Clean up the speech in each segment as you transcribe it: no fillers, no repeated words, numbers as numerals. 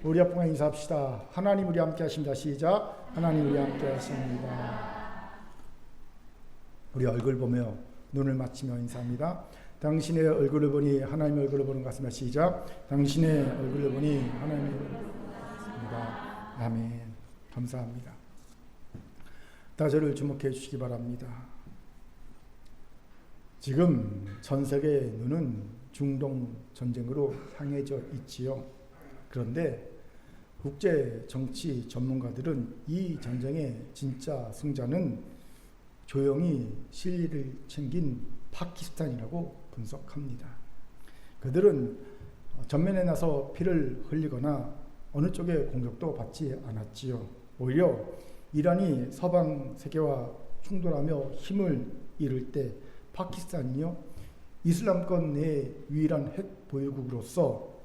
우리 앞과 인사합시다. 하나님 우리 함께 하십니다. 시작. 하나님 우리 함께 하십니다. 우리 얼굴 보며 눈을 맞추며 인사합니다. 당신의 얼굴을 보니 하나님의 얼굴을 보는 것 같습니다. 시작. 당신의 얼굴을 보니 하나님의 얼굴을 보는 것 같습니다. 아멘. 감사합니다. 다 저를 주목해 주시기 바랍니다. 지금 전 세계의 눈은 중동 전쟁으로 향해져 있지요. 그런데 국제 정치 전문가들은 이 전쟁의 진짜 승자는 조용히 실리를 챙긴 파키스탄이라고 분석합니다. 그들은 전면에 나서 피를 흘리거나 어느 쪽의 공격도 받지 않았지요. 오히려 이란이 서방 세계와 충돌하며 힘을 잃을 때 파키스탄이요, 이슬람권 내 유일한 핵 보유국으로서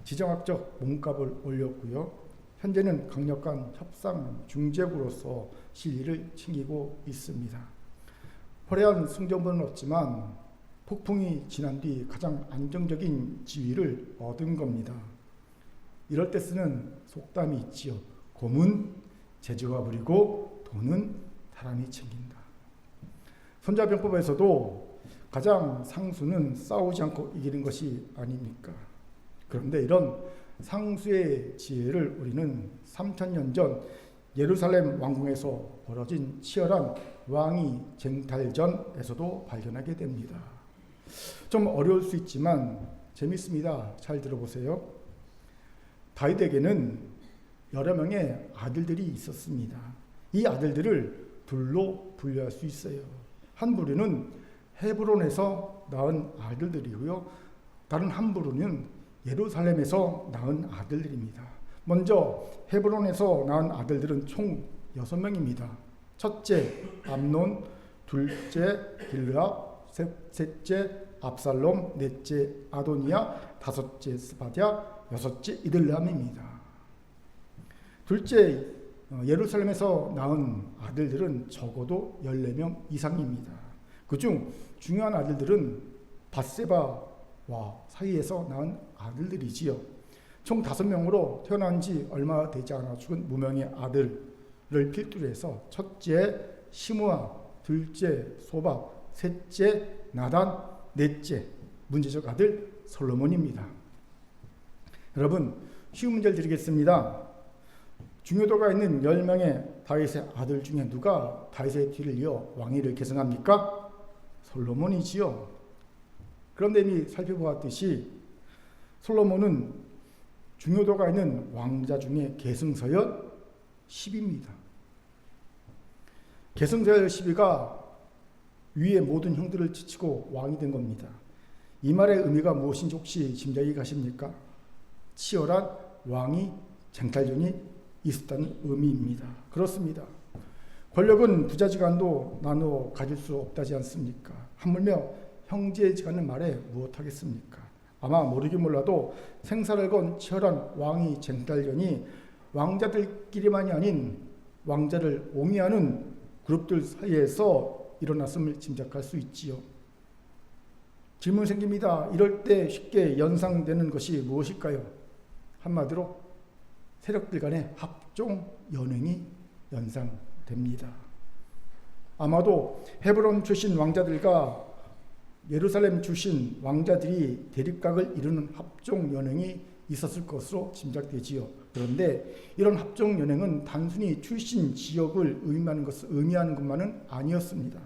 지정학적 몸값을 올렸고요. 현재는 강력한 협상 중재국으로서 실리를 챙기고 있습니다. 화려한 승전보는 없지만 폭풍이 지난 뒤 가장 안정적인 지위를 얻은 겁니다. 이럴 때 쓰는 속담이 있지요. 곰은 재주가 부리고 돈은 사람이 챙긴다. 손자병법에서도 가장 상수는 싸우지 않고 이기는 것이 아닙니까? 그런데 이런 상수의 지혜를 우리는 3000년 전 예루살렘 왕궁에서 벌어진 치열한 왕위 쟁탈전에서도 발견하게 됩니다. 좀 어려울 수 있지만 재밌습니다. 잘 들어보세요. 다윗에게는 여러 명의 아들들이 있었습니다. 이 아들들을 둘로 분류할 수 있어요. 한 부류는 헤브론에서 낳은 아들들이고요. 다른 한 부류는 예루살렘에서 낳은 아들들입니다. 먼저 헤브론에서 낳은 아들들은 총 6명입니다. 첫째 암논, 둘째 길르압, 셋째 압살롬, 넷째 아도니아, 다섯째 스바랴, 여섯째 이들람입니다. 둘째 예루살렘에서 낳은 아들들은 적어도 14명 이상입니다. 그중 중요한 아들들은 밧세바와 사이에서 낳은 아들들이지요. 총 5명으로 태어난 지 얼마 되지 않아 죽은 무명의 아들을 필두로 해서 첫째 시므아, 둘째 소박, 셋째 나단, 넷째 문제적 아들 솔로몬입니다. 여러분, 쉬운 문제를 드리겠습니다. 중요도가 있는 10명의 다윗의 아들 중에 누가 다윗의 뒤를 이어 왕위를 계승합니까? 솔로몬이지요. 그런데 이미 살펴보았듯이 솔로몬은 중요도가 있는 왕자 중에 계승서열 10입니다. 계승서열 10위가 위의 모든 형들을 지치고 왕이 된 겁니다. 이 말의 의미가 무엇인지 혹시 짐작이 가십니까? 치열한 왕위 쟁탈전이 있었다는 의미입니다. 그렇습니다. 권력은 부자지간도 나누어 가질 수 없다지 않습니까? 하물며 형제지간은 말에 무엇하겠습니까? 아마 모르긴 몰라도 생사를 건 치열한 왕위 쟁탈전이 왕자들끼리만이 아닌 왕자를 옹이하는 그룹들 사이에서 일어났음을 짐작할 수 있지요. 질문 생깁니다. 이럴 때 쉽게 연상되는 것이 무엇일까요? 한마디로 세력들 간의 합종 연행이 연상됩니다. 아마도 헤브론 출신 왕자들과 예루살렘 출신 왕자들이 대립각을 이루는 합종 연행이 있었을 것으로 짐작되지요. 그런데 이런 합종 연행은 단순히 출신 지역을 의미하는 것만은 아니었습니다.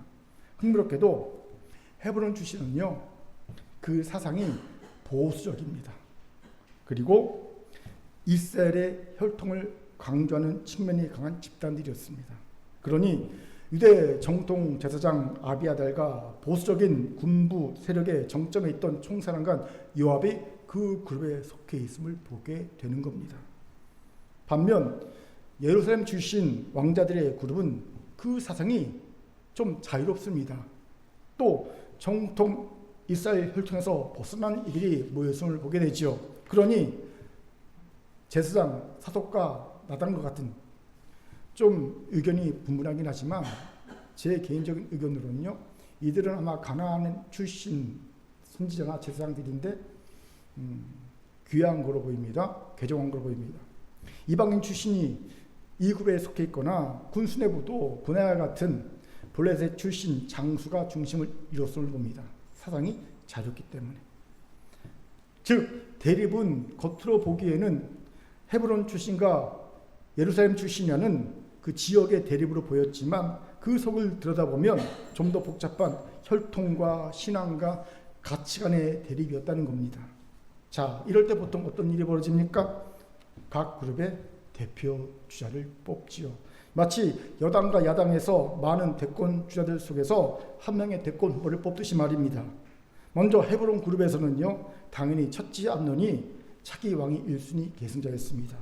흥미롭게도 헤브론 출신은요, 그 사상이 보수적입니다. 그리고 이스라엘의 혈통을 강조하는 측면이 강한 집단들이었습니다. 그러니 유대 정통 제사장 아비아달과 보수적인 군부 세력의 정점에 있던 총사령관 요압이 그 그룹에 속해 있음을 보게 되는 겁니다. 반면 예루살렘 출신 왕자들의 그룹은 그 사상이 좀 자유롭습니다. 또 정통 이스라엘 혈통에서 벗어난 이들이 모였음을 보게 되죠. 그러니 제사장, 사독과 나단과 같은 좀 의견이 분분하긴 하지만 제 개인적인 의견으로는요, 이들은 아마 가나안 출신 선지자나 제사장들인데 귀한 거로 보입니다. 괴정한 거로 보입니다. 이방인 출신이 이 그룹에 속해 있거나 군 수뇌부도 분해와 같은 블레셋 출신 장수가 중심을 이뤘음을 봅니다. 사상이 자유롭기 때문에. 즉 대립은 겉으로 보기에는 헤브론 출신과 예루살렘 출신이라는 그 지역의 대립으로 보였지만 그 속을 들여다보면 좀 더 복잡한 혈통과 신앙과 가치관의 대립이었다는 겁니다. 자, 이럴 때 보통 어떤 일이 벌어집니까? 각 그룹의 대표 주자를 뽑지요. 마치 여당과 야당에서 많은 대권 주자들 속에서 한 명의 대권 후보를 뽑듯이 말입니다. 먼저 헤브론 그룹에서는요, 당연히 첫째 암논이 차기 왕이 1순위 계승자였습니다.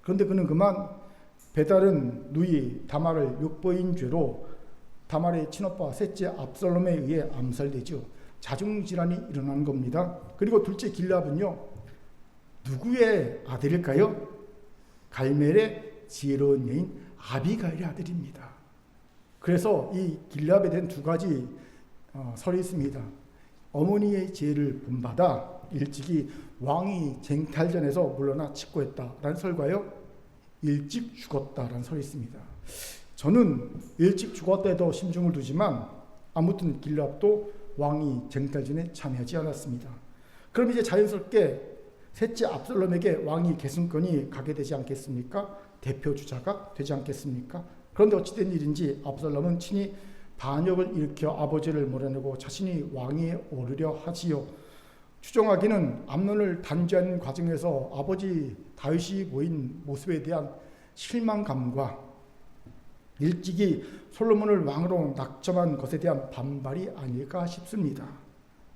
그런데 그는 그만 배다른 누이 다말을 욕보인 죄로 다말의 친오빠 셋째 압살롬에 의해 암살되죠. 자중질환이 일어난 겁니다. 그리고 둘째 길압은요, 누구의 아들일까요? 갈멜의 지혜로운 여인 아비가일의 아들입니다. 그래서 이 길압에 대한 두 가지 설이 있습니다. 어머니의 지혜를 본받아 일찍이 왕이 쟁탈전에서 물러나 직고했다라는 설과요, 일찍 죽었다라는 설이 있습니다. 저는 일찍 죽었다에 더 심중을 두지만 아무튼 길압도 왕이 쟁탈전에 참여하지 않았습니다. 그럼 이제 자연스럽게 셋째 압살롬에게 왕위 계승권이 가게 되지 않겠습니까? 대표 주자가 되지 않겠습니까? 그런데 어찌된 일인지 압살롬은 친히 반역을 일으켜 아버지를 몰아내고 자신이 왕위에 오르려 하지요. 추정하기는 암논을 단죄하는 과정에서 아버지 다윗이 보인 모습에 대한 실망감과 일찍이 솔로몬을 왕으로 낙점한 것에 대한 반발이 아닐까 싶습니다.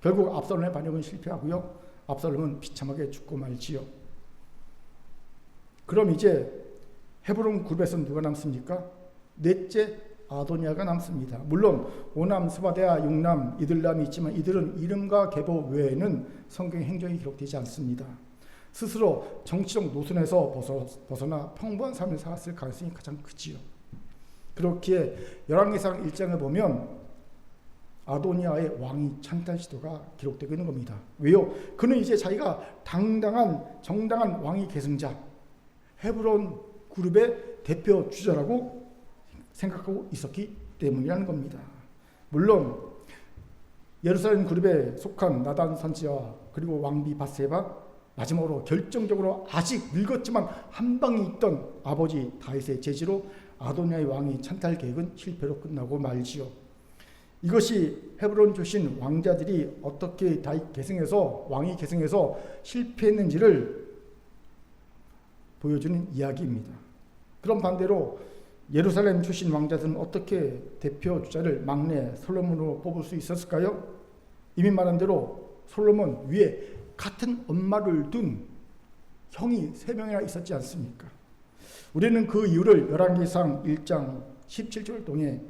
결국 압살롬의 반역은 실패하고요, 압살롬은 비참하게 죽고 말지요. 그럼 이제 헤브론 그룹에서 누가 남습니까? 넷째 아도니아가 남습니다. 물론 5남 스바데아 6남 이들남이 있지만 이들은 이름과 계보 외에는 성경 행적이 기록되지 않습니다. 스스로 정치적 노선에서 벗어나 평범한 삶을 살았을 가능성이 가장 크지요. 그렇기에 열왕기상 1장을 보면 아도니아의 왕위 찬탈 시도가 기록되고 있는 겁니다. 왜요? 그는 이제 자기가 정당한 왕위 계승자, 헤브론 그룹의 대표 주자라고 생각하고 있었기 때문이라는 겁니다. 물론 예루살렘 그룹에 속한 나단 선지자와 그리고 왕비 바세바, 마지막으로 결정적으로 아직 늙었지만 한 방이 있던 아버지 다윗의 제지로 아도니아의 왕위 찬탈 계획은 실패로 끝나고 말지요. 이것이 헤브론 출신 왕자들이 어떻게 다윗 계승해서 왕위 계승해서 실패했는지를 보여주는 이야기입니다. 그럼 반대로 예루살렘 출신 왕자들은 어떻게 대표 주자를 막내 솔로몬으로 뽑을 수 있었을까요? 이미 말한 대로 솔로몬 위에 같은 엄마를 둔 형이 3명이나 있었지 않습니까? 우리는 그 이유를 열왕기상 1장 17절을 통해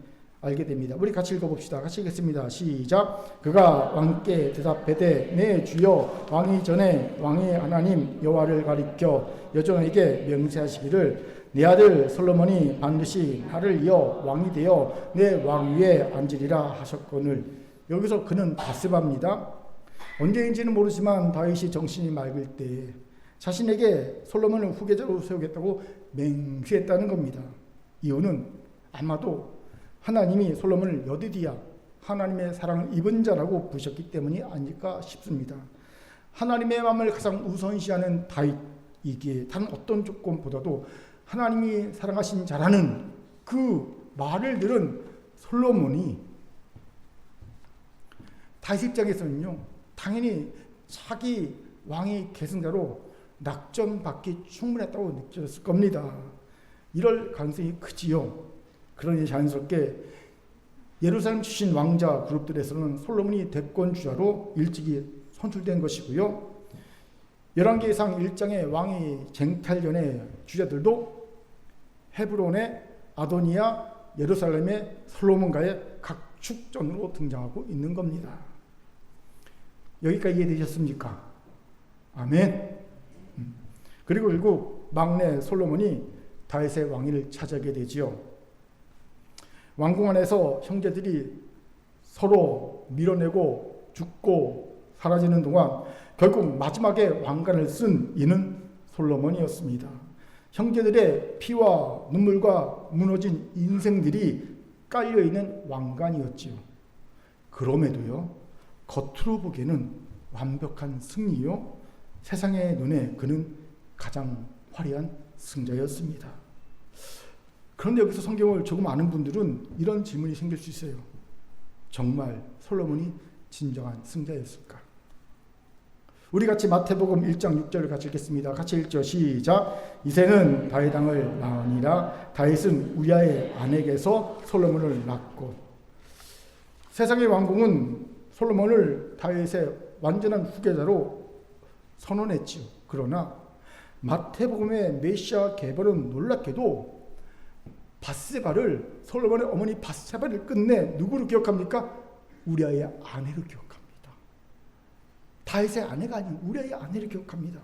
알게 됩니다. 우리 같이 읽어봅시다. 같이 읽겠습니다. 시작. 그가 왕께 대답하되 내 주여 왕이 전에 왕의 하나님 여호와를 가리켜 여종에게 명세하시기를 내 아들 솔로몬이 반드시 나를 이어 왕이 되어 내 왕위에 앉으리라 하셨거늘. 여기서 그는 바세바입니다. 언제인지는 모르지만 다윗이 정신이 맑을 때 자신에게 솔로몬을 후계자로 세우겠다고 맹세했다는 겁니다. 이유는 아마도 하나님이 솔로몬을 여디디야, 하나님의 사랑을 입은 자라고 부르셨기 때문이 아닐까 싶습니다. 하나님의 마음을 가장 우선시하는 다윗이기에 다른 어떤 조건보다도 하나님이 사랑하신 자라는 그 말을 들은 솔로몬이 다윗 입장에서는요, 당연히 자기 왕의 계승자로 낙점받기 충분했다고 느꼈을 겁니다. 이럴 가능성이 크지요. 그러니 자연스럽게 예루살렘 출신 왕자 그룹들에서는 솔로몬이 대권 주자로 일찍이 선출된 것이고요. 열왕기상 1장의 왕위 쟁탈전의 주자들도 헤브론의 아도니아, 예루살렘의 솔로몬과의 각 축전으로 등장하고 있는 겁니다. 여기까지 이해되셨습니까? 아멘. 그리고 결국 막내 솔로몬이 다윗의 왕위를 차지하게 되지요. 왕궁 안에서 형제들이 서로 밀어내고 죽고 사라지는 동안 결국 마지막에 왕관을 쓴 이는 솔로몬이었습니다. 형제들의 피와 눈물과 무너진 인생들이 깔려있는 왕관이었지요. 그럼에도요, 겉으로 보기에는 완벽한 승리요, 세상의 눈에 그는 가장 화려한 승자였습니다. 그런데 여기서 성경을 조금 아는 분들은 이런 질문이 생길 수 있어요. 정말 솔로몬이 진정한 승자였을까? 우리 같이 마태복음 1장 6절을 같이 읽겠습니다. 같이 읽죠. 시작. 이새는 다윗 왕을 낳으니라. 다윗은 우리아의 아내에게서 솔로몬을 낳고. 세상의 왕궁은 솔로몬을 다윗의 완전한 후계자로 선언했지요. 그러나 마태복음의 메시아 계보는 놀랍게도 밧세바를, 솔로몬의 어머니 밧세바를 끝내 누구로 기억합니까? 우리아의 아내로 기억합니다. 다윗의 아내가 아닌 우리아의 아내를 기억합니다.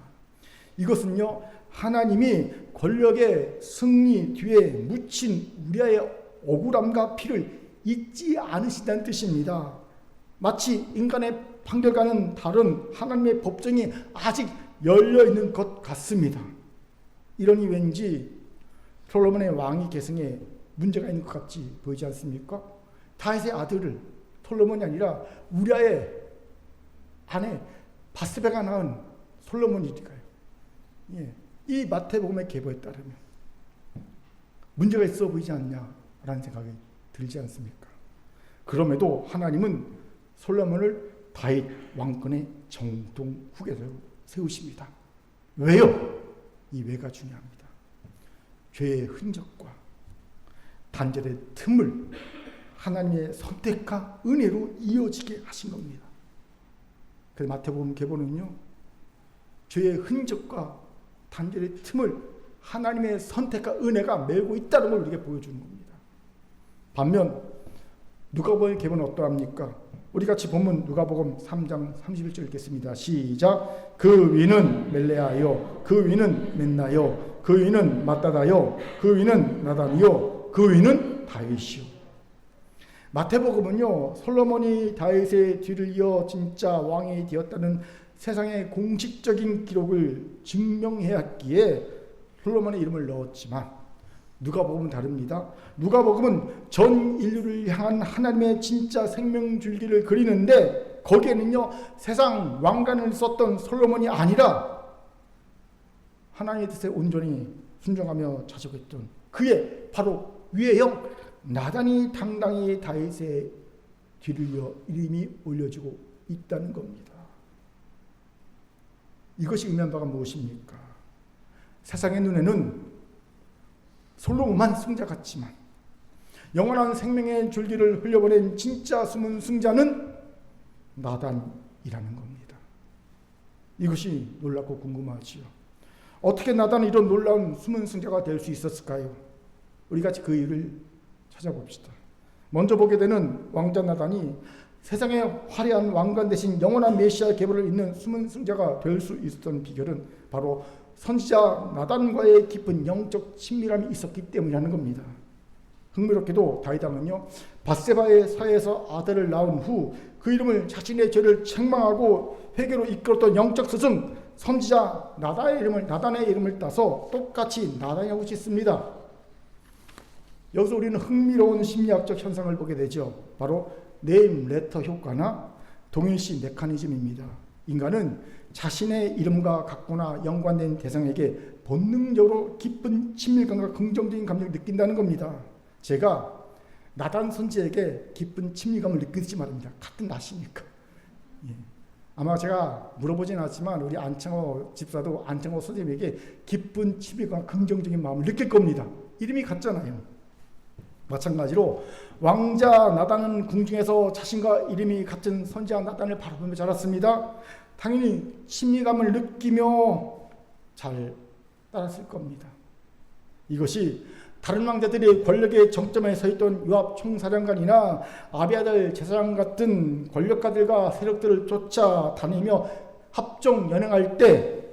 이것은요, 하나님이 권력의 승리 뒤에 묻힌 우리아의 억울함과 피를 잊지 않으신다는 뜻입니다. 마치 인간의 판결과는 다른 하나님의 법정이 아직 열려있는 것 같습니다. 이러니 왠지 솔로몬의 왕위 계승에 문제가 있는 것 같이 보이지 않습니까? 다윗의 아들을 솔로몬이 아니라 우리아의 아내 밧세바가 낳은 솔로몬이니까요. 예, 이 마태복음의 계보에 따르면 문제가 있어 보이지 않냐라는 생각이 들지 않습니까? 그럼에도 하나님은 솔로몬을 다윗 왕권의 정통 후계자로 세우십니다. 왜요? 이 왜가 중요합니다. 죄의 흔적과 단절의 틈을 하나님의 선택과 은혜로 이어지게 하신 겁니다. 그래서 마태복음 계보는요, 죄의 흔적과 단절의 틈을 하나님의 선택과 은혜가 메고 있다는 걸 우리에게 보여주는 겁니다. 반면 누가복음 계보는 어떠합니까? 우리 같이 본문 누가복음 3장 31절 읽겠습니다. 시작. 그 위는 멜레아요, 그 위는 멘나요, 그 위는 마따다요, 그 위는 나단이요, 그 위는 다윗이요. 마태복음은요, 솔로몬이 다윗의 뒤를 이어 진짜 왕이 되었다는 세상의 공식적인 기록을 증명해야 했기에 솔로몬의 이름을 넣었지만 누가복음은 다릅니다. 누가복음은 전 인류를 향한 하나님의 진짜 생명줄기를 그리는데 거기에는요, 세상 왕관을 썼던 솔로몬이 아니라 하나님의 뜻에 온전히 순종하며 자족했던 그의 바로 위의 형 나단이 당당히 다윗의 뒤를 이어 이름이 올려지고 있다는 겁니다. 이것이 의미한 바가 무엇입니까? 세상의 눈에는 솔로몬만 승자 같지만 영원한 생명의 줄기를 흘려보낸 진짜 숨은 승자는 나단이라는 겁니다. 이것이 놀랍고 궁금하지요. 어떻게 나단이 이런 놀라운 숨은 승자가 될 수 있었을까요? 우리 같이 그 이유를 찾아봅시다. 먼저 보게 되는 왕자 나단이 세상의 화려한 왕관 대신 영원한 메시아 계보를 잇는 숨은 승자가 될 수 있었던 비결은 바로 선지자 나단과의 깊은 영적 친밀함이 있었기 때문이라는 겁니다. 흥미롭게도 다윗 왕은요, 밧세바의 사이에서 아들을 낳은 후 그 이름을 자신의 죄를 책망하고 회개로 이끌었던 영적 스승 선지자 나단의 이름을 따서 똑같이 나단이라고 짓습니다. 여기서 우리는 흥미로운 심리학적 현상을 보게 되죠. 바로 네임 레터 효과나 동일시 메커니즘입니다. 인간은 자신의 이름과 같거나 연관된 대상에게 본능적으로 깊은 친밀감과 긍정적인 감정을 느낀다는 겁니다. 제가 나단 선지에게 깊은 친밀감을 느끼지 말입니다. 같은 나시니까. 예. 아마 제가 물어보진 않았지만 우리 안창호 집사도 안창호 선생님에게 깊은 친밀감, 긍정적인 마음을 느낄 겁니다. 이름이 같잖아요. 마찬가지로 왕자 나단은 궁중에서 자신과 이름이 같은 선지자 나단을 바라보며 자랐습니다. 당연히 친밀감을 느끼며 잘 따랐을 겁니다. 이것이 다른 왕자들이 권력의 정점에 서 있던 요압 총사령관이나 아비아달 제사장 같은 권력가들과 세력들을 쫓아다니며 합종 연행할 때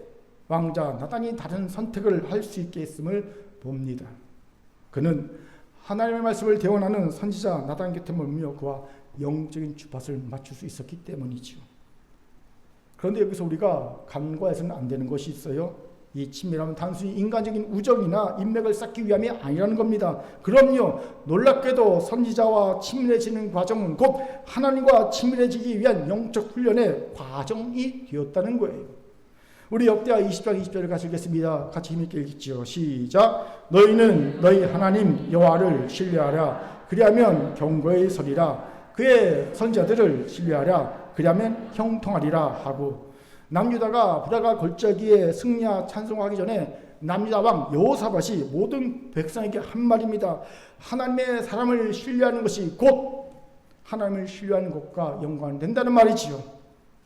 왕자 나단이 다른 선택을 할 수 있게 했음을 봅니다. 그는 하나님의 말씀을 대원하는 선지자 나단 곁에 머물며 그와 영적인 주파수를 맞출 수 있었기 때문이죠. 그런데 여기서 우리가 간과해서는 안 되는 것이 있어요. 이 친밀함은 단순히 인간적인 우정이나 인맥을 쌓기 위함이 아니라는 겁니다. 그럼요, 놀랍게도 선지자와 친밀해지는 과정은 곧 하나님과 친밀해지기 위한 영적 훈련의 과정이 되었다는 거예요. 우리 역대하 20장 20절을 같이 읽겠습니다. 같이 힘있게 읽지요. 시작. 너희는 너희 하나님 여호와를 신뢰하라. 그리하면 경고에 서리라. 그의 선지자들을 신뢰하라. 그리하면 형통하리라 하고, 남유다가 부다가 골짜기에 승리하 찬송하기 전에 남유다 왕 여호사밧이 모든 백성에게 한 말입니다. 하나님의 사람을 신뢰하는 것이 곧 하나님을 신뢰하는 것과 연관된다는 말이지요.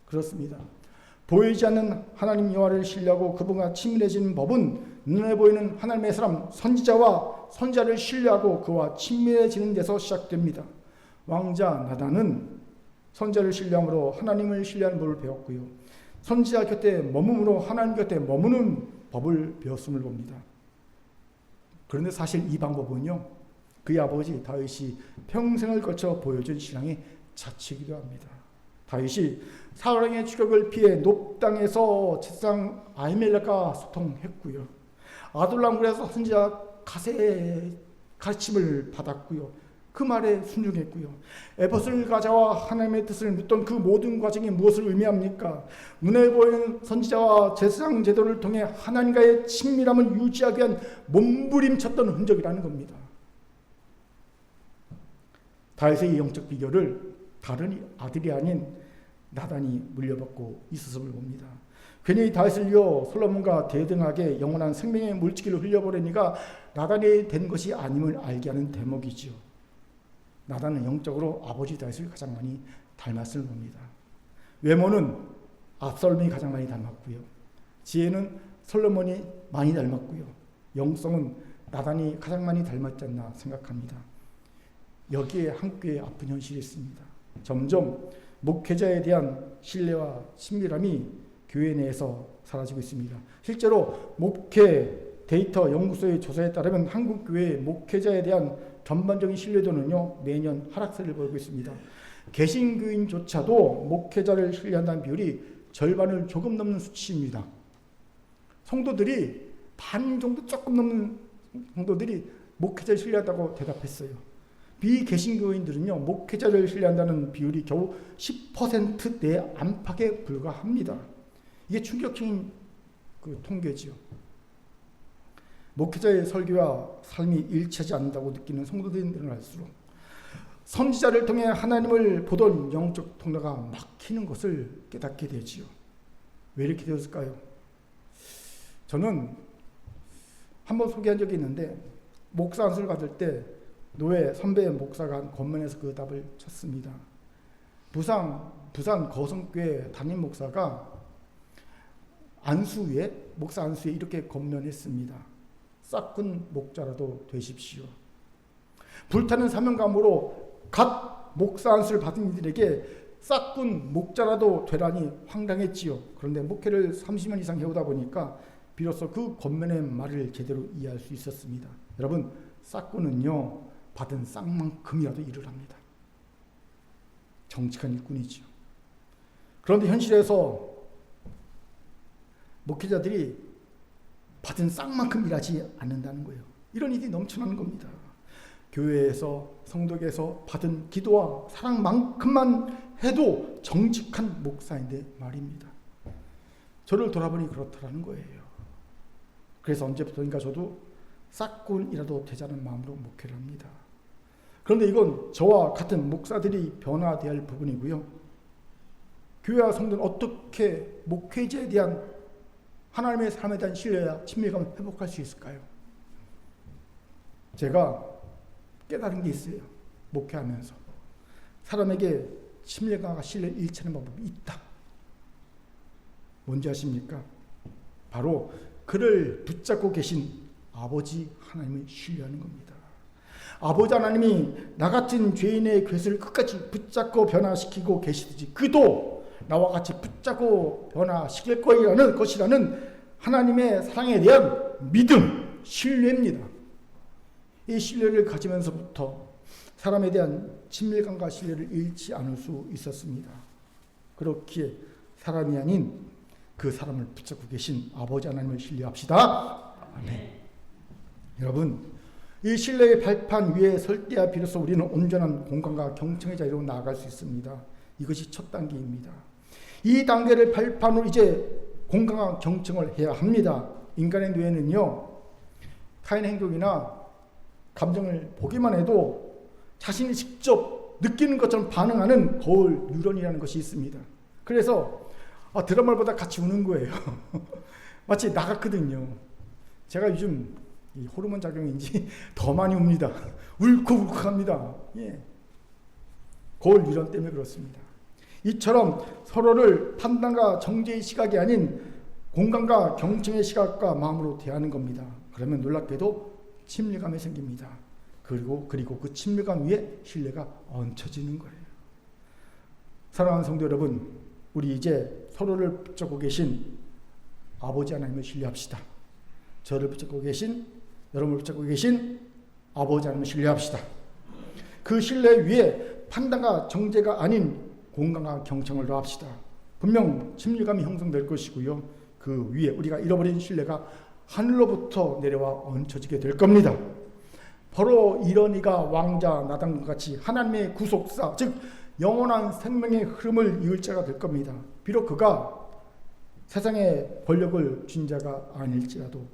그렇습니다. 보이지 않는 하나님 여호와를 신뢰하고 그분과 친밀해지는 법은 눈에 보이는 하나님의 사람 선지자와 선지자를 신뢰하고 그와 친밀해지는 데서 시작됩니다. 왕자 나단은 선지자를 신뢰함으로 하나님을 신뢰하는 법을 배웠고요. 선지자 곁에 머금으로 하나님 곁에 머무는 법을 배웠음을 봅니다. 그런데 사실 이 방법은요, 그의 아버지 다윗이 평생을 거쳐 보여준 신앙의 자치이기도 합니다. 다윗이 사울왕의 추격을 피해 높당에서 제사장 아히멜렉과 소통했고요. 아둘람굴에서 선지자 가세의 가르침을 받았고요. 그 말에 순종했고요. 에봇을 가져와 하나님의 뜻을 묻던 그 모든 과정이 무엇을 의미합니까? 눈에 보이는 선지자와 제사장 제도를 통해 하나님과의 친밀함을 유지하기 위한 몸부림쳤던 흔적이라는 겁니다. 다윗의 영적 비결을 다른 아들이 아닌 나단이 물려받고 있었음을 봅니다. 괜히 다윗을 이어 솔로몬과 대등하게 영원한 생명의 물지기를 흘려보내니까 나단이 된 것이 아님을 알게 하는 대목이지요. 나단은 영적으로 아버지 다윗을 가장 많이 닮았음을 봅니다. 외모는 압살롬이 가장 많이 닮았고요. 지혜는 솔로몬이 많이 닮았고요. 영성은 나단이 가장 많이 닮았지 않나 생각합니다. 여기에 한국교회의 아픈 현실이 있습니다. 점점 목회자에 대한 신뢰와 친밀함이 교회 내에서 사라지고 있습니다. 실제로 목회 데이터 연구소의 조사에 따르면 한국 교회의 목회자에 대한 전반적인 신뢰도는요, 매년 하락세를 보이고 있습니다. 개신교인조차도 목회자를 신뢰한다는 비율이 절반을 조금 넘는 수치입니다. 성도들이 반 정도 조금 넘는 성도들이 목회자를 신뢰한다고 대답했어요. 비개신교인들은요, 목회자를 신뢰한다는 비율이 겨우 10%내 안팎에 불과합니다. 이게 충격적인 그 통계지요. 목회자의 설교와 삶이 일치하지 않는다고 느끼는 성도들이 늘어날수록 선지자를 통해 하나님을 보던 영적 통로가 막히는 것을 깨닫게 되지요. 왜 이렇게 되었을까요? 저는 한번 소개한 적이 있는데, 목사 안수를 받을 때 노예 선배 목사가 권면에서 그 답을 쳤습니다. 부산 거성교회 담임 목사가 목사 안수에 이렇게 권면했습니다. 싹군 목자라도 되십시오. 불타는 사명감으로 갓 목사 안수를 받은 이들에게 싹군 목자라도 되라니 황당했지요. 그런데 목회를 30년 이상 해오다 보니까 비로소 그 권면의 말을 제대로 이해할 수 있었습니다. 여러분, 싹군은요, 받은 싹만큼이라도 일을 합니다. 정직한 일꾼이죠. 그런데 현실에서 목회자들이 받은 싹만큼 일하지 않는다는 거예요. 이런 일이 넘쳐나는 겁니다. 교회에서 성도에게서 받은 기도와 사랑만큼만 해도 정직한 목사인데 말입니다. 저를 돌아보니 그렇다라는 거예요. 그래서 언제부터인가 저도 싹군이라도 되자는 마음으로 목회를 합니다. 그런데 이건 저와 같은 목사들이 변화되어야 할 부분이고요. 교회와 성도는 어떻게 목회자에 대한 하나님의 삶에 대한 신뢰와 친밀감을 회복할 수 있을까요? 제가 깨달은 게 있어요. 목회하면서. 사람에게 친밀감과 신뢰를 잃치는 방법이 있다. 뭔지 아십니까? 바로 그를 붙잡고 계신 아버지 하나님을 신뢰하는 겁니다. 아버지 하나님이 나 같은 죄인의 괴수를 끝까지 붙잡고 변화시키고 계시듯이 그도 나와 같이 붙잡고 변화시킬 것이라는 하나님의 사랑에 대한 믿음, 신뢰입니다. 이 신뢰를 가지면서부터 사람에 대한 친밀감과 신뢰를 잃지 않을 수 있었습니다. 그렇기에 사람이 아닌 그 사람을 붙잡고 계신 아버지 하나님을 신뢰합시다. 아멘. 여러분, 이 신뢰의 발판 위에 설 때야 비로소 우리는 온전한 공간과 경청의 자리로 나아갈 수 있습니다. 이것이 첫 단계입니다. 이 단계를 발판으로 이제 공간과 경청을 해야 합니다. 인간의 뇌는요, 타인의 행동이나 감정을 보기만 해도 자신이 직접 느끼는 것처럼 반응하는 거울 뉴런이라는 것이 있습니다. 그래서 드라마를 보다 같이 우는 거예요. 마치 나 같거든요. 제가 요즘 이 호르몬 작용인지 더 많이 웁니다. 울컥울컥합니다. 예. 거울 뉴런 때문에 그렇습니다. 이처럼 서로를 판단과 정죄의 시각이 아닌 공간과 경청의 시각과 마음으로 대하는 겁니다. 그러면 놀랍게도 친밀감이 생깁니다. 그리고 그 친밀감 위에 신뢰가 얹혀지는 거예요. 사랑하는 성도 여러분, 우리 이제 서로를 붙잡고 계신 아버지 하나님을 신뢰합시다. 저를 붙잡고 계신, 여러분을 붙잡고 계신 아버지 하나님을 신뢰합시다. 그 신뢰 위에 판단과 정죄가 아닌 공간과 경청을 더합시다. 분명 친밀감이 형성될 것이고요. 그 위에 우리가 잃어버린 신뢰가 하늘로부터 내려와 얹혀지게 될 겁니다. 바로 이런 이가 왕자 나단과 같이 하나님의 구속사, 즉 영원한 생명의 흐름을 이을 자가 될 겁니다. 비록 그가 세상의 권력을 쥔 자가 아닐지라도,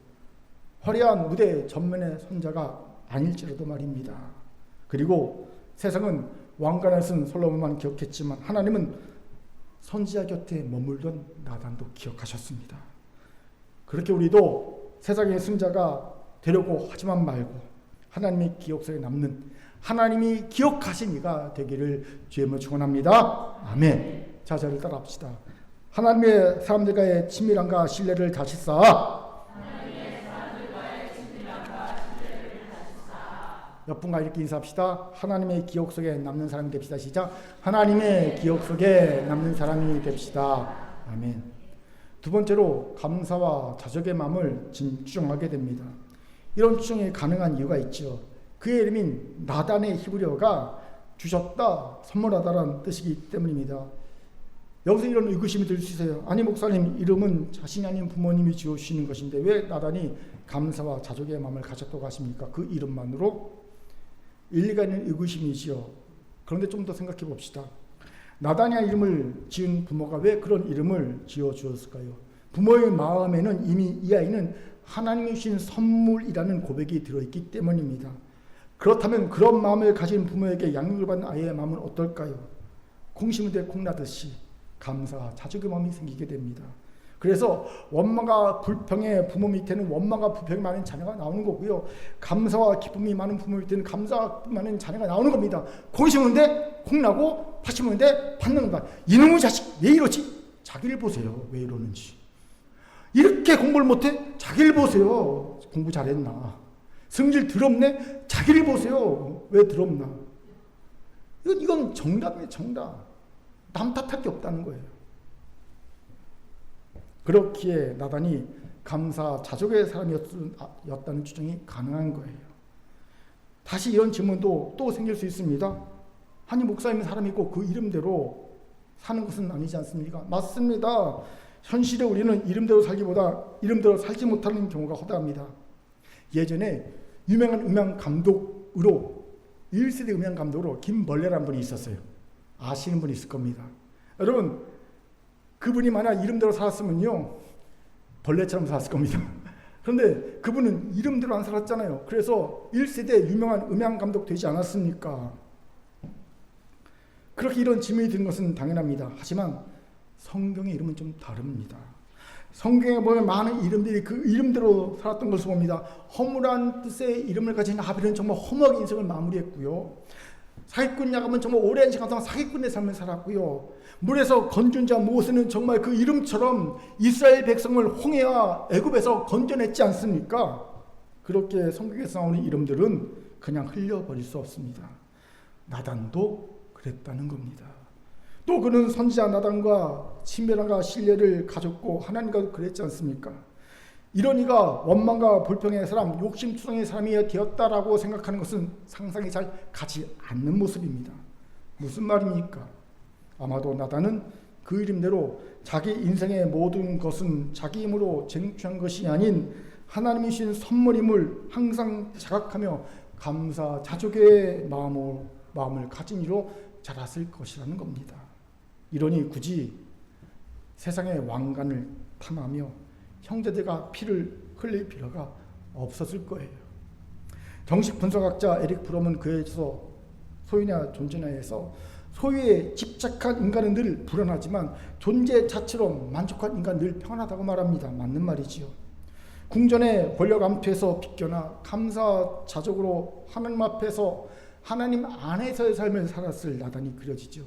화려한 무대 전면의 선자가 아닐지라도 말입니다. 그리고 세상은 왕관을 쓴 솔로몬만 기억했지만 하나님은 선지자 곁에 머물던 나단도 기억하셨습니다. 그렇게 우리도 세상의 승자가 되려고 하지만 말고 하나님의 기억 속에 남는, 하나님이 기억하신 이가 되기를 주님을 축원합니다. 아멘. 자, 저를 따라합시다. 하나님의 사람들과의 친밀함과 신뢰를 다시 쌓아. 몇 분과 이렇게 인사합시다. 하나님의 기억 속에 남는 사람이 됩시다. 시작. 하나님의 기억 속에 남는 사람이 됩시다. 아멘. 두 번째로 감사와 자족의 마음을 추정하게 됩니다. 이런 추정이 가능한 이유가 있죠. 그의 이름인 나단의 히브리어가 주셨다, 선물하다라는 뜻이기 때문입니다. 여기서 이런 의구심이 들 수 있어요. 아니 목사님, 이름은 자신이 아닌 부모님이 지어주시는 것인데 왜 나단이 감사와 자족의 마음을 가졌다고 하십니까? 그 이름만으로? 일리가 있는 의구심이지요. 그런데 좀 더 생각해 봅시다. 나단이라는 이름을 지은 부모가 왜 그런 이름을 지어주었을까요? 부모의 마음에는 이미 이 아이는 하나님이 주신 선물이라는 고백이 들어있기 때문입니다. 그렇다면 그런 마음을 가진 부모에게 양육을 받는 아이의 마음은 어떨까요? 콩심은데 콩나듯이 감사와 자족의 마음이 생기게 됩니다. 그래서 원망과 불평의 부모 밑에는 원망과 불평이 많은 자녀가 나오는 거고요. 감사와 기쁨이 많은 부모 밑에는 감사와 기쁨이 많은 자녀가 나오는 겁니다. 콩 심는데 콩 나고 팥 심는데 팥 나는다. 이놈의 자식 왜 이러지? 자기를 보세요. 왜 이러는지. 이렇게 공부를 못해? 자기를 보세요. 공부 잘했나? 성질 더럽네? 자기를 보세요. 왜 더럽나? 이건 정답이에요. 정답. 남 탓할 게 없다는 거예요. 그렇기에 나단이 감사, 자족의 사람이었다는 추정이 가능한 거예요. 다시 이런 질문도 또 생길 수 있습니다. 아니 목사님 사람이 있고 그 이름대로 사는 것은 아니지 않습니까? 맞습니다. 현실에 우리는 이름대로 살기보다 이름대로 살지 못하는 경우가 허다합니다. 예전에 유명한 음향 감독으로 1세대 음향 감독으로 김벌레라는 분이 있었어요. 아시는 분이 있을 겁니다. 여러분, 그분이 만약 이름대로 살았으면요 벌레처럼 살았을 겁니다. 그런데 그분은 이름대로 안 살았잖아요. 그래서 1세대 유명한 음향 감독 되지 않았습니까? 그렇게 이런 질문이 드는 것은 당연합니다. 하지만 성경의 이름은 좀 다릅니다. 성경에 보면 많은 이름들이 그 이름대로 살았던 것을 봅니다. 허물한 뜻의 이름을 가진 아벨은 정말 허무하게 인생을 마무리했고요. 사기꾼 야곱은 정말 오랜 시간 동안 사기꾼의 삶을 살았고요. 물에서 건준 자 모세는 정말 그 이름처럼 이스라엘 백성을 홍해와 애굽에서 건져냈지 않습니까? 그렇게 성경에서 나오는 이름들은 그냥 흘려버릴 수 없습니다. 나단도 그랬다는 겁니다. 또 그는 선지자 나단과 친밀함과 신뢰를 가졌고 하나님과도 그랬지 않습니까? 이런 이가 원망과 불평의 사람, 욕심투성의 사람이 되었다라고 생각하는 것은 상상이 잘 가지 않는 모습입니다. 무슨 말입니까? 아마도 나단은 그 이름대로 자기 인생의 모든 것은 자기 힘으로 쟁취한 것이 아닌 하나님이 주신 선물임을 항상 자각하며 감사 자족의 마음을 가진 이로 자랐을 것이라는 겁니다. 이러니 굳이 세상의 왕관을 탐하며 형제들과 피를 흘릴 필요가 없었을 거예요. 정식 분석학자 에릭 프롬은 그에 있어서 소유나 존재나에서 소유에 집착한 인간은 늘 불안하지만 존재 자체로 만족한 인간은 늘 평안하다고 말합니다. 맞는 말이지요. 궁전의 권력 암투에서 빗겨나 감사자족으로 하나님 앞에서 하나님 안에서의 삶을 살았을 나단이 그려지죠.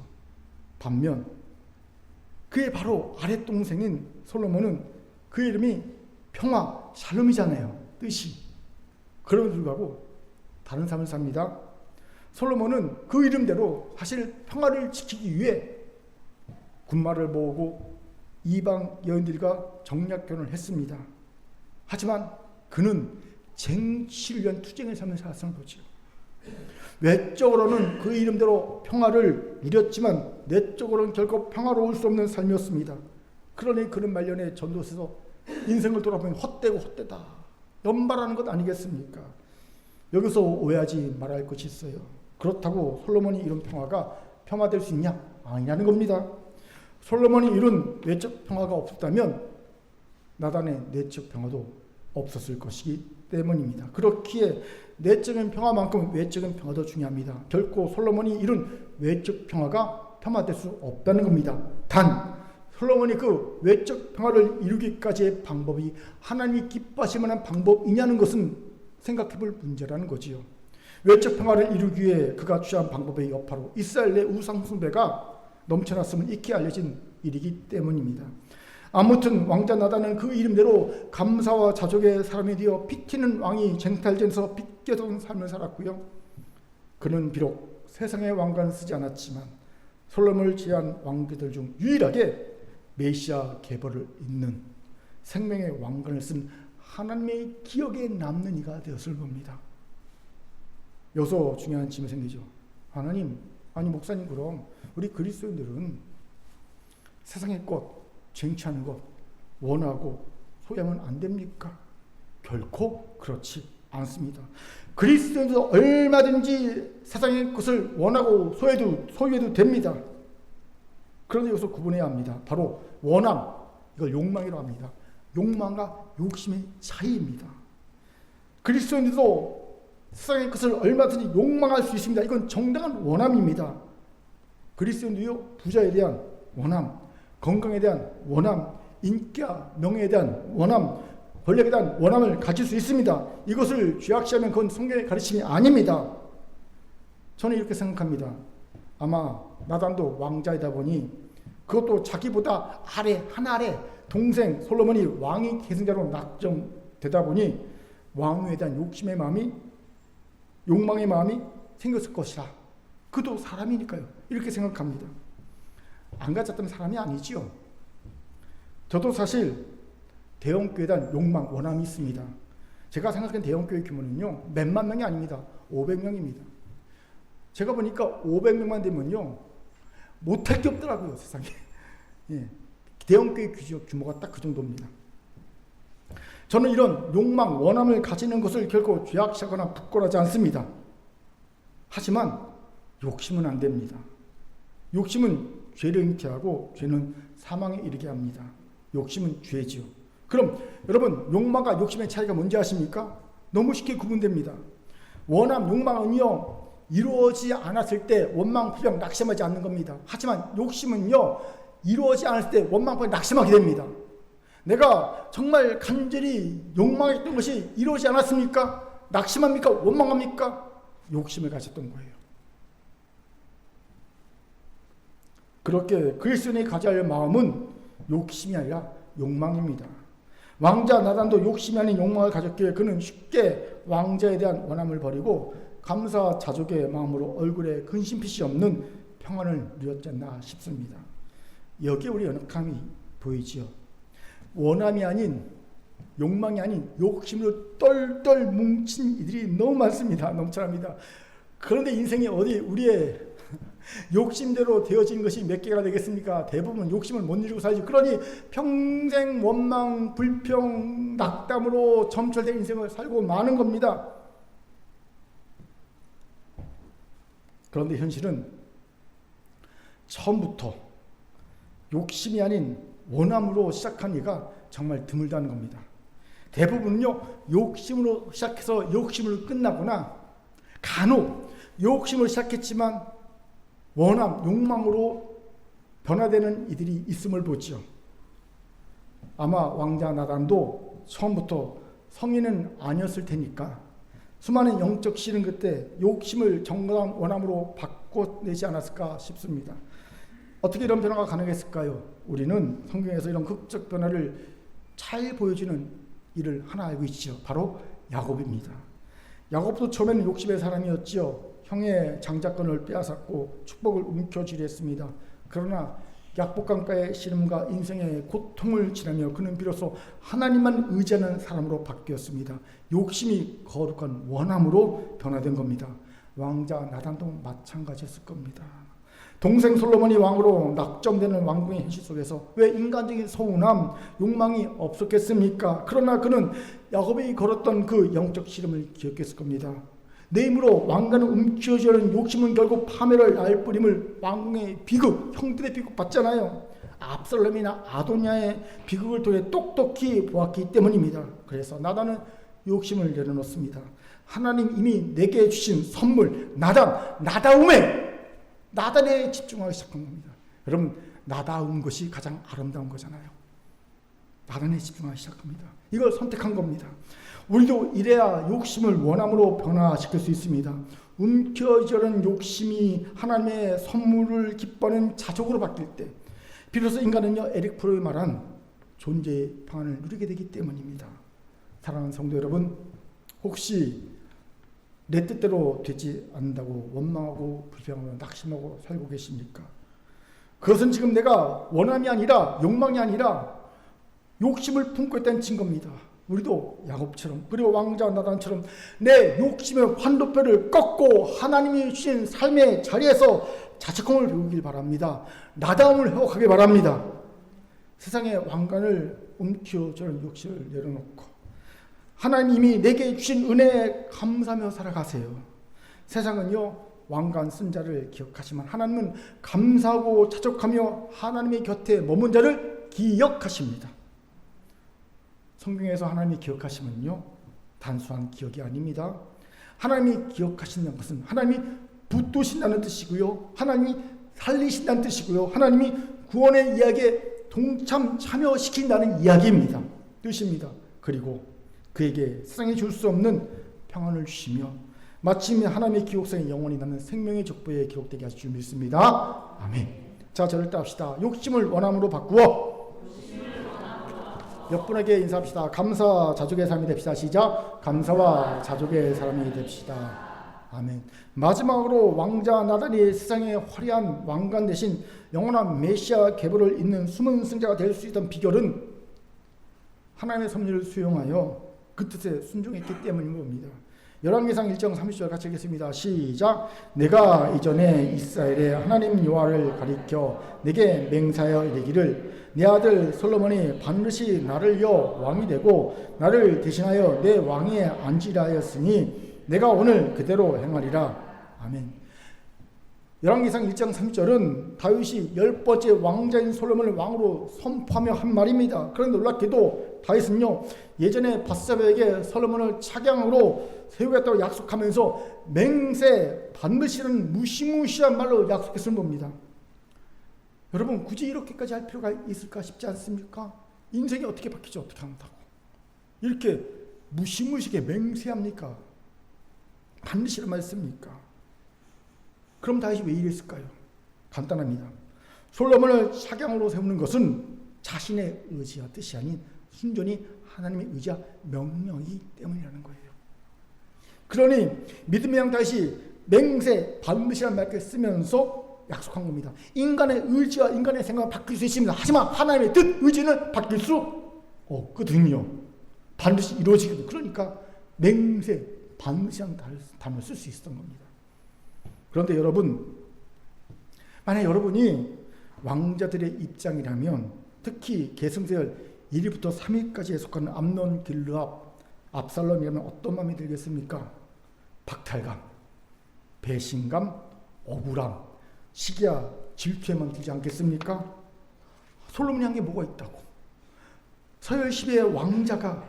반면 그의 바로 아랫동생인 솔로몬은 그 이름이 평화, 샬롬이잖아요. 뜻이. 그럼에도 불구하고 다른 삶을 삽니다. 솔로몬은 그 이름대로 사실 평화를 지키기 위해 군마를 모으고 이방 여인들과 정략결혼을 했습니다. 하지만 그는 쟁취를 위한 투쟁의 삶을 살았던 거죠. 외적으로는 그 이름대로 평화를 누렸지만 내적으로는 결코 평화로울 수 없는 삶이었습니다. 그러니 그는 말년에 전도서에서 인생을 돌아보면 헛되고 헛되다 연발하는 것 아니겠습니까? 여기서 오해하지 말아야 할 것이 있어요. 그렇다고 솔로몬이 이룬 평화가 평화될 수 있냐? 아니라는 겁니다. 솔로몬이 이룬 외적 평화가 없었다면 나단의 내적 평화도 없었을 것이기 때문입니다. 그렇기에 내적인 평화만큼 외적인 평화도 중요합니다. 결코 솔로몬이 이룬 외적 평화가 평화될 수 없다는 겁니다. 단 솔로몬이 그 외적 평화를 이루기까지의 방법이 하나님이 기뻐하실 만한 방법이냐는 것은 생각해볼 문제라는 거지요. 외적 평화를 이루기 위해 그가 취한 방법의 여파로 이스라엘 내 우상 숭배가 넘쳐났음은 익히 알려진 일이기 때문입니다. 아무튼 왕자 나단은 그 이름대로 감사와 자족의 사람이 되어 피튀는 왕이 쟁탈전에서 빗겨던 삶을 살았고요. 그는 비록 세상의 왕관을 쓰지 않았지만 솔로몬을 제한 왕들들 중 유일하게 메시아 계보를 잇는 생명의 왕관을 쓴 하나님의 기억에 남는 이가 되었을 겁니다. 여기서 중요한 질문이 생기죠. 하나님, 아니 목사님, 그럼 우리 그리스도인들은 세상의 것, 쟁취하는 것 원하고 소유하면 안 됩니까? 결코 그렇지 않습니다. 그리스도인도 얼마든지 세상의 것을 원하고 소유해도 됩니다. 그런데 여기서 구분해야 합니다. 바로 원함, 이걸 욕망이라고 합니다. 욕망과 욕심의 차이입니다. 그리스도인도 세상의 것을 얼마든지 욕망할 수 있습니다. 이건 정당한 원함입니다. 그리스도인도요, 부자에 대한 원함, 건강에 대한 원함, 인기와 명예에 대한 원함, 권력에 대한 원함을 가질 수 있습니다. 이것을 죄악시하면 그건 성경의 가르침이 아닙니다. 저는 이렇게 생각합니다. 아마 나단도 왕자이다 보니 그것도 자기보다 한 아래 동생 솔로몬이 왕위 계승자로 낙점되다 보니 왕위에 대한 욕망의 마음이 생겼을 것이라. 그도 사람이니까요. 이렇게 생각합니다. 안 가졌다면 사람이 아니지요. 저도 사실 대형교회에 대한 욕망, 원함이 있습니다. 제가 생각한 대형교회 규모는요, 몇만 명이 아닙니다. 500명입니다. 제가 보니까 500명만 되면요, 못할 게 없더라고요, 세상에. 예, 대형교회 규모가 딱 그 정도입니다. 저는 이런 욕망, 원함을 가지는 것을 결코 죄악시하거나 부끄러워하지 않습니다. 하지만 욕심은 안 됩니다. 욕심은 죄를 잉태하고 죄는 사망에 이르게 합니다. 욕심은 죄지요. 그럼 여러분, 욕망과 욕심의 차이가 뭔지 아십니까? 너무 쉽게 구분됩니다. 원함, 욕망은요, 이루어지지 않았을 때 원망, 불평, 낙심하지 않는 겁니다. 하지만 욕심은요, 이루어지지 않았을 때 원망, 불평, 낙심하게 됩니다. 내가 정말 간절히 욕망했던 것이 이루어지지 않았습니까? 낙심합니까? 원망합니까? 욕심을 가졌던 거예요. 그렇게 그리스도인이 가져야 할 마음은 욕심이 아니라 욕망입니다. 왕자 나단도 욕심이 아닌 욕망을 가졌기에 그는 쉽게 왕자에 대한 원함을 버리고 감사 자족의 마음으로 얼굴에 근심빛이 없는 평안을 누렸지 않나 싶습니다. 여기에 우리 연약함이 보이지요. 원함이 아닌, 욕망이 아닌 욕심으로 똘똘 뭉친 이들이 너무 많습니다. 넘쳐납니다. 그런데 인생이 어디 우리의 욕심대로 되어진 것이 몇 개가 되겠습니까? 대부분 욕심을 못 이루고 살지. 그러니 평생 원망, 불평, 낙담으로 점철된 인생을 살고 마는 겁니다. 그런데 현실은 처음부터 욕심이 아닌 원함으로 시작한 이가 정말 드물다는 겁니다. 대부분은요, 욕심으로 시작해서 욕심을 끝나거나 간혹 욕심을 시작했지만 원함, 욕망으로 변화되는 이들이 있음을 보죠. 아마 왕자 나단도 처음부터 성인은 아니었을 테니까 수많은 영적 시련 그때 욕심을 정당한 원함으로 바꿔내지 않았을까 싶습니다. 어떻게 이런 변화가 가능했을까요? 우리는 성경에서 이런 극적 변화를 잘 보여주는 일을 하나 알고 있죠. 바로 야곱입니다. 야곱도 처음에는 욕심의 사람이었지요. 형의 장자권을 빼앗았고 축복을 움켜쥐려 했습니다. 그러나 약복강가의 시름과 인생의 고통을 지나며 그는 비로소 하나님만 의지하는 사람으로 바뀌었습니다. 욕심이 거룩한 원함으로 변화된 겁니다. 왕자 나단도 마찬가지였을 겁니다. 동생 솔로몬이 왕으로 낙점되는 왕궁의 현실 속에서 왜 인간적인 서운함, 욕망이 없었겠습니까? 그러나 그는 야곱이 걸었던 그 영적 시름을 기억했을 겁니다. 내 힘으로 왕관을 움켜쥐는 욕심은 결국 파멸을 날 뿌림을 왕궁의 비극, 형들의 비극 받잖아요. 압살롬이나 아도냐의 비극을 통해 똑똑히 보았기 때문입니다. 그래서 나단은 욕심을 내려놓습니다. 하나님 이미 내게 주신 선물 나단에 집중하기 시작한 겁니다. 여러분, 나다운 것이 가장 아름다운 거잖아요. 나단에 집중하기 시작합니다. 이걸 선택한 겁니다. 우리도 이래야 욕심을 원함으로 변화시킬 수 있습니다. 움켜쥐는 욕심이 하나님의 선물을 기뻐하는 자족으로 바뀔 때 비로소 인간은요, 에릭 프로의 말한 존재의 방안을 누리게 되기 때문입니다. 사랑하는 성도 여러분, 혹시 내 뜻대로 되지 않는다고 원망하고 불평하며 낙심하고 살고 계십니까? 그것은 지금 내가 원함이 아니라 욕망이 아니라 욕심을 품고 있다는 증거입니다. 우리도 야곱처럼 그리고 왕자 나단처럼 내 욕심의 환도뼈를 꺾고 하나님이 주신 삶의 자리에서 자책함을 배우길 바랍니다. 나다움을 회복하길 바랍니다. 세상의 왕관을 움켜쥐는 욕심을 내려놓고 하나님이 내게 주신 은혜에 감사하며 살아가세요. 세상은요, 왕관 쓴 자를 기억하지만 하나님은 감사하고 자족하며 하나님의 곁에 머문 자를 기억하십니다. 성경에서 하나님이 기억하시면요, 단순한 기억이 아닙니다. 하나님이 기억하신다는 것은 하나님이 붙드신다는 뜻이고요, 하나님이 살리신다는 뜻이고요, 하나님이 구원의 이야기에 동참 참여시킨다는 이야기입니다. 뜻입니다. 그리고 그에게 세상에 줄 수 없는 평안을 주시며 마침내 하나님의 기록상에 영원히 남는 생명의 족보에 기록되게 하실 줄 믿습니다. 아멘. 자, 저를 따릅시다. 욕심을 원함으로 바꾸어 몇 분에게 인사합시다. 감사 자족의 삶이 됩시다. 시작. 감사와 자족의 사람이 됩시다. 아멘. 마지막으로 왕자 나단이 세상의 화려한 왕관 대신 영원한 메시아 계보를 잇는 숨은 승자가 될 수 있던 비결은 하나님의 섭리를 수용하여 그 뜻에 순종했기 때문인 겁니다. 열왕기상 1장 30절 같이 읽겠습니다. 시작. 내가 이전에 이스라엘의 하나님 여호와를 가리켜 내게 맹세하여 이르기를 내 아들 솔로몬이 반드시 나를 이어 왕이 되고 나를 대신하여 내 왕위에 앉으라 하였으니 내가 오늘 그대로 행하리라. 아멘. 열왕기상 1장 3절은 다윗이 10번째 왕자인 솔로몬을 왕으로 선포하며 한 말입니다. 그런데 놀랍게도 다윗은요, 예전에 밧세바에게 솔로몬을 차량으로 세우겠다고 약속하면서 맹세 반드시는 무시무시한 말로 약속했을 겁니다. 여러분, 굳이 이렇게까지 할 필요가 있을까 싶지 않습니까? 인생이 어떻게 바뀌죠? 어떻게 한다고 이렇게 무시무시하게 맹세합니까? 반드시란 말씀입니까? 그럼 다윗이 왜 이랬을까요? 간단합니다. 솔로몬을 차량으로 세우는 것은 자신의 의지와 뜻이 아닌 순전히 하나님의 의지와 명령이기 때문이라는 거예요. 그러니 믿음의 양 다윗이 맹세 반드시란 말을 쓰면서 약속한 겁니다. 인간의 의지와 인간의 생각은 바뀔 수 있습니다. 하지만 하나님의 뜻, 의지는 바뀔 수 없거든요. 반드시 이루어지거든요. 그러니까 맹세 반드시란 단어를 쓸 수 있었던 겁니다. 그런데 여러분, 만약 여러분이 왕자들의 입장이라면 특히 계승세열 1위부터 3위까지에 속하는 암논, 길르압, 압살롬이라면 어떤 마음이 들겠습니까? 박탈감, 배신감, 억울함, 시기야, 질투에만 들지 않겠습니까? 솔로몬이 한 게 뭐가 있다고? 서열 10의 왕자가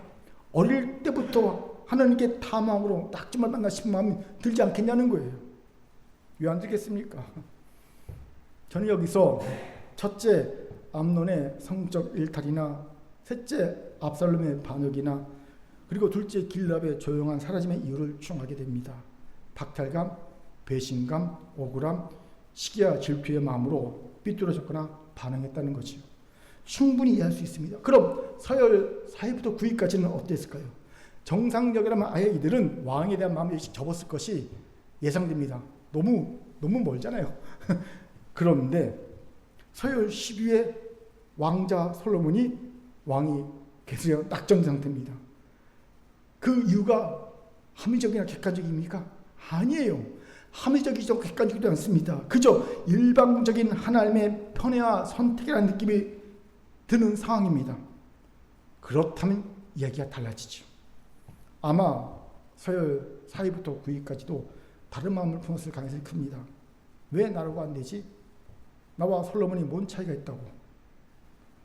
어릴 때부터 하나님께 탐함으로 낙점을 만나 싶은 마음이 들지 않겠냐는 거예요. 왜 안 들겠습니까? 저는 여기서 첫째 암논의 성적 일탈이나 셋째 압살롬의 반역이나 그리고 둘째 길랍의 조용한 사라짐의 이유를 추정하게 됩니다. 박탈감, 배신감, 억울함, 시기와 질투의 마음으로 삐뚤어졌거나 반응했다는 거지요. 충분히 이해할 수 있습니다. 그럼 서열 4위부터 9위까지는 어땠을까요? 정상적이라면 아예 이들은 왕에 대한 마음이 접었을 것이 예상됩니다. 너무 멀잖아요. 그런데 서열 10위의 왕자 솔로몬이 왕이 계속 낙점 상태입니다. 그 이유가 합리적이나 객관적입니까? 아니에요. 합리적이죠, 객관적이지 않습니다. 그저 일방적인 하나님의 편애와 선택이라는 느낌이 드는 상황입니다. 그렇다면 이야기가 달라지죠. 아마 서열 4위부터 9위까지도 다른 마음을 품었을 가능성이 큽니다. 왜 나라고 안 되지? 나와 솔로몬이 뭔 차이가 있다고?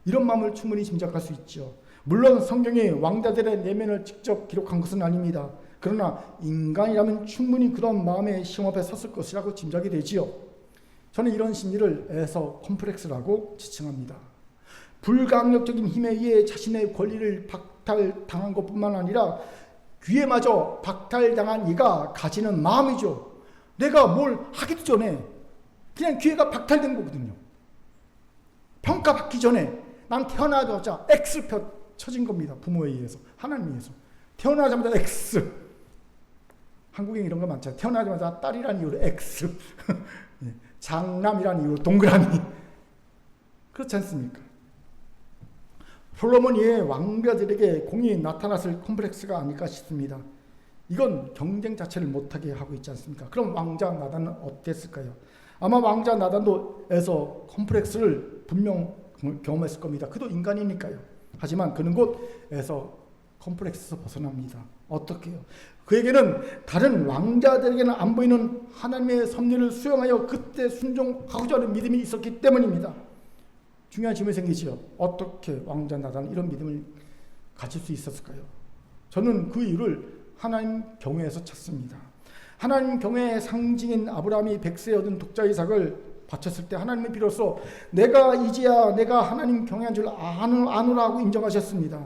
이런 마음을 충분히 짐작할 수 있죠. 물론 성경이 왕자들의 내면을 직접 기록한 것은 아닙니다. 그러나 인간이라면 충분히 그런 마음의 시험 앞에 섰을 것이라고 짐작이 되지요. 저는 이런 심리를 에서 컴플렉스라고 지칭합니다. 불강력적인 힘에 의해 자신의 권리를 박탈당한 것뿐만 아니라 귀에마저 박탈당한 이가 가지는 마음이죠. 내가 뭘 하기도 전에 그냥 기회가 박탈된 거거든요. 평가받기 전에 난 태어나자마자 X표 쳐진 겁니다. 부모에 의해서, 하나님에 의해서. 태어나자마자 X. 한국에 이런 거 많잖아요. 태어나자마자 딸이라는 이유로 X. 장남이라는 이유로 동그라미. 그렇지 않습니까? 솔로몬의 왕자들에게 공이 나타났을 콤플렉스가 아닐까 싶습니다. 이건 경쟁 자체를 못하게 하고 있지 않습니까? 그럼 왕자 나단은 어땠을까요? 아마 왕자 나단도 에서 콤플렉스를 분명 경험했을 겁니다. 그도 인간이니까요. 하지만 그는 곧에서 콤플렉스에서 벗어납니다. 어떻게요? 그에게는 다른 왕자들에게는 안 보이는 하나님의 섭리를 수용하여 그때 순종하고자 하는 믿음이 있었기 때문입니다. 중요한 질문이 생기죠. 어떻게 왕자 나단은 이런 믿음을 가질 수 있었을까요? 저는 그 이유를 하나님 경외에서 찾습니다. 하나님 경외의 상징인 아브라함이 백세에 얻은 독자 이삭을 바쳤을 때 하나님은 비로소 내가 이제야 내가 하나님 경외한 줄 아노라고 인정하셨습니다.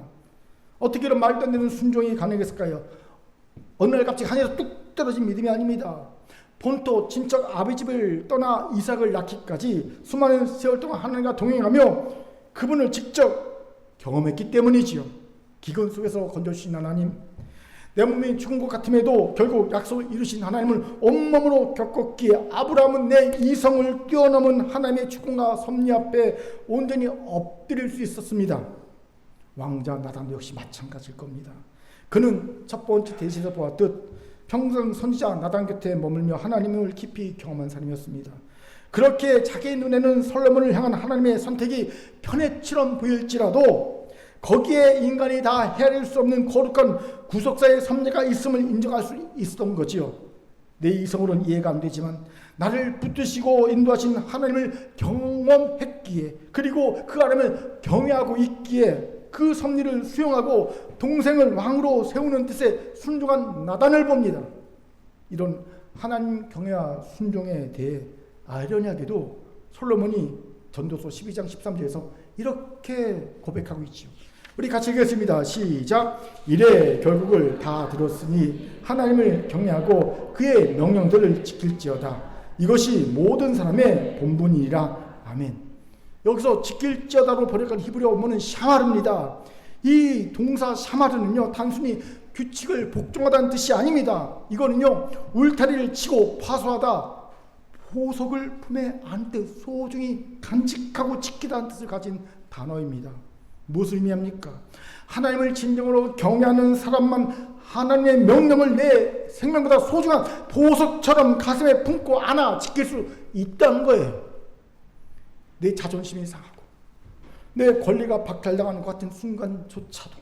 어떻게 이런 말도 안 되는 순종이 가능했을까요? 어느 날 갑자기 하늘에서 뚝 떨어진 믿음이 아닙니다. 본토 친척 아비 집을 떠나 이삭을 낳기까지 수많은 세월 동안 하나님과 동행하며 그분을 직접 경험했기 때문이지요. 기근 속에서 건져주신 하나님, 내 몸이 죽은 것 같음에도 결국 약속을 이루신 하나님을 온몸으로 겪었기에 아브라함은 내 이성을 뛰어넘은 하나님의 주권과 섭리 앞에 온전히 엎드릴 수 있었습니다. 왕자 나단도 역시 마찬가지일 겁니다. 그는 첫 번째 대시에서 보았듯 평생 선지자 나단 곁에 머물며 하나님을 깊이 경험한 사람이었습니다. 그렇게 자기 눈에는 솔로몬을 향한 하나님의 선택이 편애처럼 보일지라도 거기에 인간이 다 헤아릴 수 없는 거룩한 구속사의 섭리가 있음을 인정할 수 있었던 거지요. 내 이성으로는 이해가 안 되지만 나를 붙드시고 인도하신 하나님을 경험했기에, 그리고 그 하나님을 경외하고 있기에 그 섭리를 수용하고 동생을 왕으로 세우는 뜻에 순종한 나단을 봅니다. 이런 하나님 경외와 순종에 대해 아이러니하게도 솔로몬이 전도서 12장 13절에서 이렇게 고백하고 있지요. 우리 같이 읽겠습니다. 시작. 이래 결국을 다 들었으니 하나님을 경외하고 그의 명령들을 지킬지어다. 이것이 모든 사람의 본분이라. 아멘. 여기서 지킬지어다로 번역한 히브리어 원문은 샤마르입니다. 이 동사 샤마르는요, 단순히 규칙을 복종하다는 뜻이 아닙니다. 이거는요, 울타리를 치고 파수하다, 보석을 품에 안듯 소중히 간직하고 지키다는 뜻을 가진 단어입니다. 무엇을 의미합니까? 하나님을 진정으로 경외하는 사람만 하나님의 명령을 내 생명보다 소중한 보석처럼 가슴에 품고 안아 지킬 수 있다는 거예요. 내 자존심이 상하고 내 권리가 박탈당하는 것 같은 순간조차도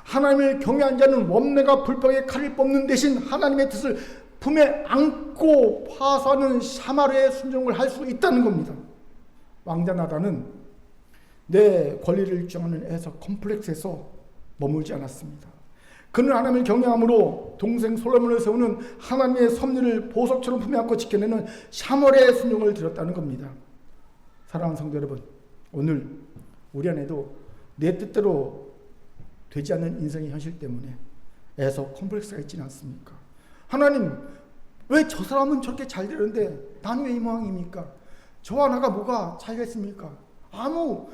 하나님을 경외한 자는 원내가 불병에 칼을 뽑는 대신 하나님의 뜻을 품에 안고 파수하는 샤마르의 순종을 할 수 있다는 겁니다. 왕자 나단은 내 권리를 주장하는 에서 컴플렉스에서 머물지 않았습니다. 그는 하나님을 경외함으로 동생 솔로몬을 세우는 하나님의 섭리를 보석처럼 품에 안고 지켜내는 샤멀의 순종을 드렸다는 겁니다. 사랑하는 성도 여러분, 오늘 우리 안에도 내 뜻대로 되지 않는 인생의 현실 때문에 애서 컴플렉스가 있지는 않습니까? 하나님, 왜 저 사람은 저렇게 잘 되는데 나는 왜 이 모양입니까? 저와 나가 뭐가 차이가 있습니까? 아무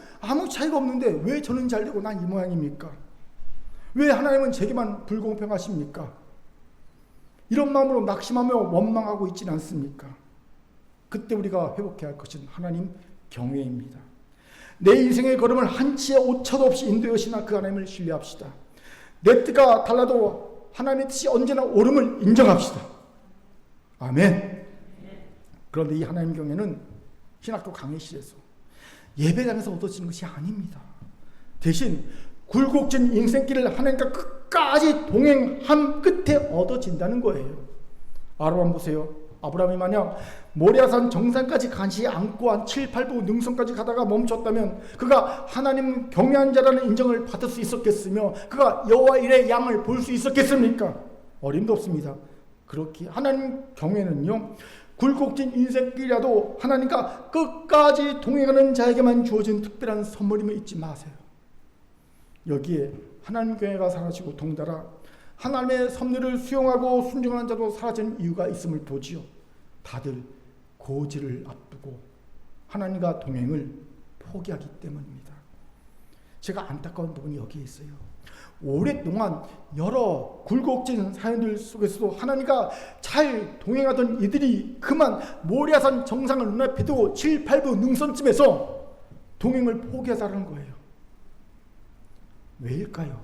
차이가 없는데 왜 저는 잘 되고 난 이 모양입니까? 왜 하나님은 제게만 불공평하십니까? 이런 마음으로 낙심하며 원망하고 있지는 않습니까? 그때 우리가 회복해야 할 것은 하나님 경외입니다. 내 인생의 걸음을 한치의 오차도 없이 인도하시나 그 하나님을 신뢰합시다. 내 뜻과 달라도 하나님의 뜻이 언제나 옳음을 인정합시다. 아멘. 그런데 이 하나님 경외는 신학교 강의실에서 예배당에서 얻어지는 것이 아닙니다. 대신 굴곡진 인생길을 하나님과 끝까지 동행한 끝에 얻어진다는 거예요. 아브라함 보세요. 아브라함이 만약 모리아산 정상까지 가지 않고 한 7, 8부 능선까지 가다가 멈췄다면 그가 하나님 경외한 자라는 인정을 받을 수 있었겠으며 그가 여호와 일의 양을 볼 수 있었겠습니까? 어림도 없습니다. 그렇게 하나님 경외는요, 굴곡진 인생길이라도 하나님과 끝까지 동행하는 자에게만 주어진 특별한 선물임을 잊지 마세요. 여기에 하나님 경외가 사라지고 동달아 하나님의 섭리를 수용하고 순종하는 자도 사라지는 이유가 있음을 보지요. 다들 고지를 앞두고 하나님과 동행을 포기하기 때문입니다. 제가 안타까운 부분이 여기에 있어요. 오랫동안 여러 굴곡진 사연들 속에서도 하나님과 잘 동행하던 이들이 그만 모리아산 정상을 눈앞에 두고 7, 8부 능선쯤에서 동행을 포기하자는 거예요. 왜일까요?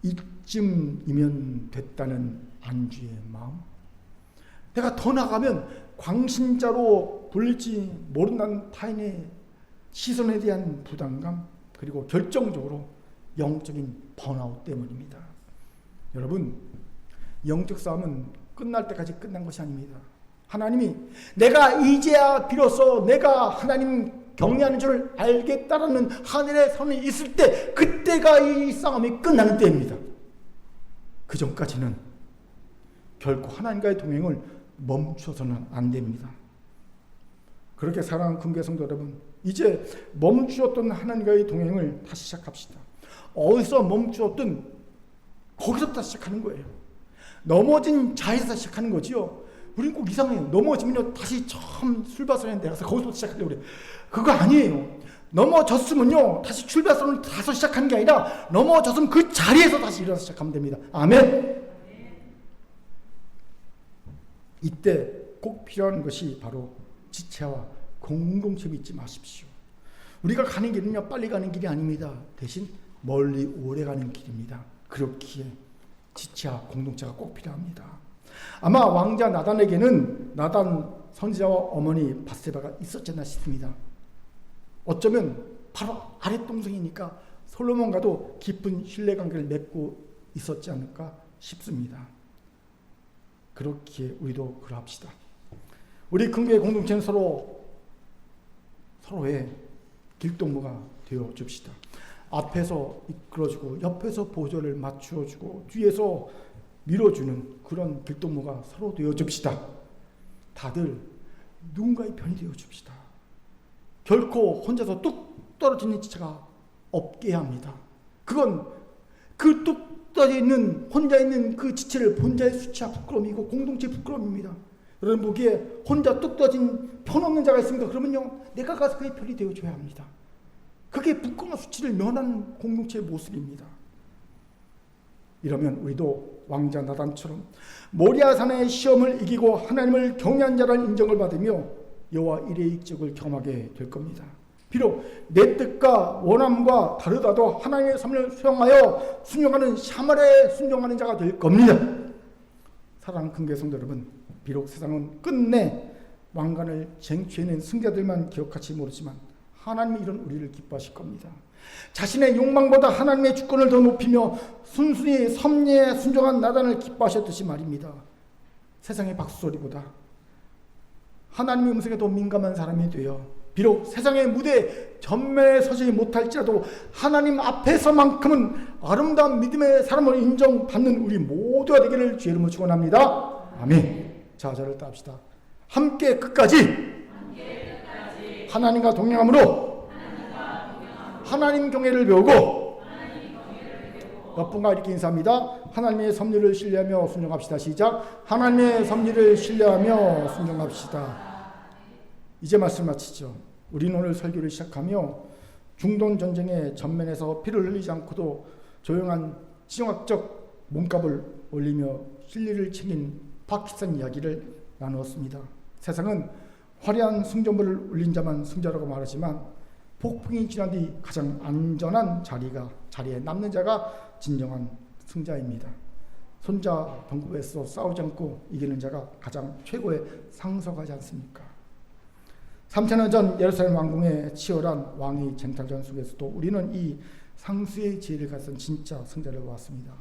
이쯤이면 됐다는 안주의 마음, 내가 더 나가면 광신자로 불릴지 모른다는 타인의 시선에 대한 부담감, 그리고 결정적으로 영적인 번아웃 때문입니다. 여러분, 영적 싸움은 끝날 때까지 끝난 것이 아닙니다. 하나님이 내가 이제야 비로소 내가 하나님 경외하는 줄을 알겠다라는 하늘의 선이 있을 때, 그때가 이 싸움이 끝나는 때입니다. 그 전까지는 결코 하나님과의 동행을 멈춰서는 안 됩니다. 그렇게 사랑하는 금교 성도 여러분, 이제 멈추었던 하나님과의 동행을 다시 시작합시다. 어디서 멈추었든 거기서부터 시작하는 거예요. 넘어진 자리에서 시작하는 거지요. 우린 꼭 이상해요. 넘어지면요 다시 처음 출발선에 내려서 거기서부터 시작하려고 그래요. 그거 아니에요. 넘어졌으면요 다시 출발선을 다시 시작하는 게 아니라 넘어졌으면 그 자리에서 다시 일어나서 시작하면 됩니다. 아멘. 이때 꼭 필요한 것이 바로 지체와 공동체를 잊지 마십시오. 우리가 가는 길은요 빨리 가는 길이 아닙니다. 대신 멀리 오래 가는 길입니다. 그렇기에 지체와 공동체가 꼭 필요합니다. 아마 왕자 나단에게는 나단 선지자와 어머니 밧세바가 있었지 않나 싶습니다. 어쩌면 바로 아랫동생이니까 솔로몬과도 깊은 신뢰관계를 맺고 있었지 않을까 싶습니다. 그렇기에 우리도 그러합시다. 우리 금교의 공동체는 서로의 길동무가 되어 줍시다. 앞에서 이끌어주고 옆에서 보조를 맞추어주고 뒤에서 밀어주는 그런 길동무가 서로 되어 줍시다. 다들 누군가의 편이 되어 줍시다. 결코 혼자서 뚝 떨어지는 지체가 없게 합니다. 그건 그 뚝 떨어져 있는 혼자 있는 그 지체를 본자의 수치와 부끄러움이고 공동체의 부끄러움입니다. 여러분 보기에 혼자 뚝 떨어진 편 없는 자가 있습니다. 그러면요 내가 가서 그의 편이 되어줘야 합니다. 그게 부끄러운 수치를 면하는 공동체의 모습입니다. 이러면 우리도 왕자 나단처럼 모리아산의 시험을 이기고 하나님을 경외한 자라는 인정을 받으며 여호와 일의 익적을 경험하게 될 겁니다. 비록 내 뜻과 원함과 다르다도 하나님의 섭리를 수용하여 순종하는 샤말에 순종하는 자가 될 겁니다. 사랑하는 금교 성도 여러분, 비록 세상은 끝내 왕관을 쟁취해낸 승자들만 기억할지 모르지만 하나님이 이런 우리를 기뻐하실 겁니다. 자신의 욕망보다 하나님의 주권을 더 높이며 순순히 섭리에 순종한 나단을 기뻐하셨듯이 말입니다. 세상의 박수소리보다 하나님의 음성에 더 민감한 사람이 되어 비록 세상의 무대에 전면에 서지 못할지라도 하나님 앞에서만큼은 아름다운 믿음의 사람으로 인정받는 우리 모두가 되기를 주의 이름으로 축원합니다. 아멘. 자, 저를 따합시다. 함께 끝까지 하나님과 동행함으로 하나님 경외를 배우고 몇 분과 이렇게 인사합니다. 하나님의 섭리를 신뢰하며 순종합시다. 시작. 하나님의 섭리를 신뢰하며 순종합시다. 이제 말씀 마치죠. 우리는 오늘 설교를 시작하며 중동 전쟁의 전면에서 피를 흘리지 않고도 조용한 지정학적 몸값을 올리며 진리를 챙긴 파키스탄 이야기를 나누었습니다. 세상은 화려한 승전보를 울린 자만 승자라고 말하지만 폭풍이 지난 뒤 가장 안전한 자리에 남는 자가 진정한 승자입니다. 손자 동급에서 싸우지 않고 이기는 자가 가장 최고의 상석하지 않습니까? 3000년 전 예루살렘 왕궁의 치열한 왕위 쟁탈전 속에서도 우리는 이 상수의 지혜를 가진 진짜 승자를 보았습니다.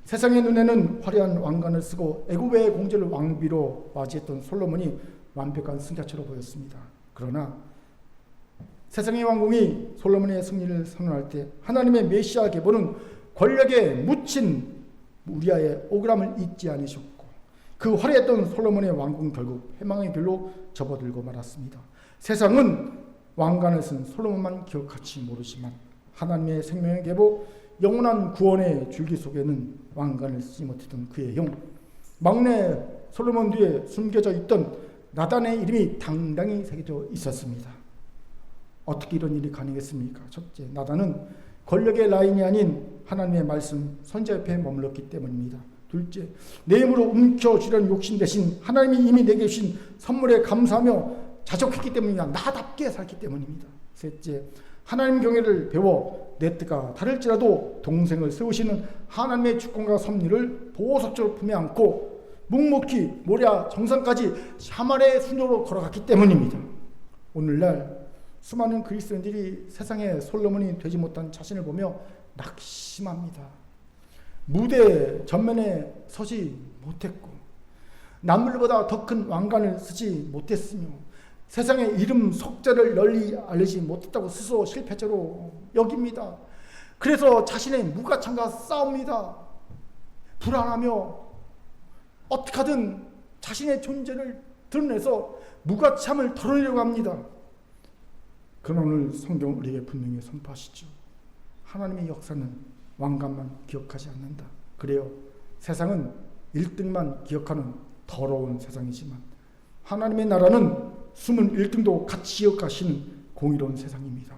세상의 눈에는 화려한 왕관을 쓰고 애굽의 공주를 왕비로 맞이했던 솔로몬이 완벽한 승자처럼 보였습니다. 그러나 세상의 왕궁이 솔로몬의 승리를 선언할 때 하나님의 메시아 계보는 권력에 묻힌 우리아의 오그람을 잊지 않으셨고 그 화려했던 솔로몬의 왕궁 결국 해망의 길로 접어들고 말았습니다. 세상은 왕관을 쓴 솔로몬만 기억할지 모르지만 하나님의 생명의 계보 영원한 구원의 줄기 속에는 왕관을 쓰지 못했던 그의 형 막내 솔로몬 뒤에 숨겨져 있던 나단의 이름이 당당히 새겨져 있었습니다. 어떻게 이런 일이 가능했습니까? 첫째, 나단은 권력의 라인이 아닌 하나님의 말씀 선자 옆에 머물렀기 때문입니다. 둘째, 내 힘으로 움켜쥐려는 욕심 대신 하나님이 이미 내게 주신 선물에 감사하며 자족했기 때문이냐, 나답게 살기 때문입니다. 셋째, 하나님 경외를 배워 내 뜻과 다를지라도 동생을 세우시는 하나님의 주권과 섭리를 보호석적으로 품에 안고 묵묵히 모랴 정상까지 샤말의 순조로 걸어갔기 때문입니다. 오늘날 수많은 그리스도인들이 세상의 솔로몬이 되지 못한 자신을 보며 낙심합니다. 무대 전면에 서지 못했고 남들보다 더 큰 왕관을 쓰지 못했으며 세상의 이름 속자를 널리 알리지 못했다고 스스로 실패자로 여깁니다. 그래서 자신의 무가창과 싸웁니다. 불안하며 어떻게 하든 자신의 존재를 드러내서 무가참을 털어내려고 합니다. 그러나 오늘 성경은 우리에게 분명히 선포하시죠. 하나님의 역사는 왕관만 기억하지 않는다. 그래요. 세상은 1등만 기억하는 더러운 세상이지만 하나님의 나라는 숨은 1등도 같이 기억하시는 공의로운 세상입니다.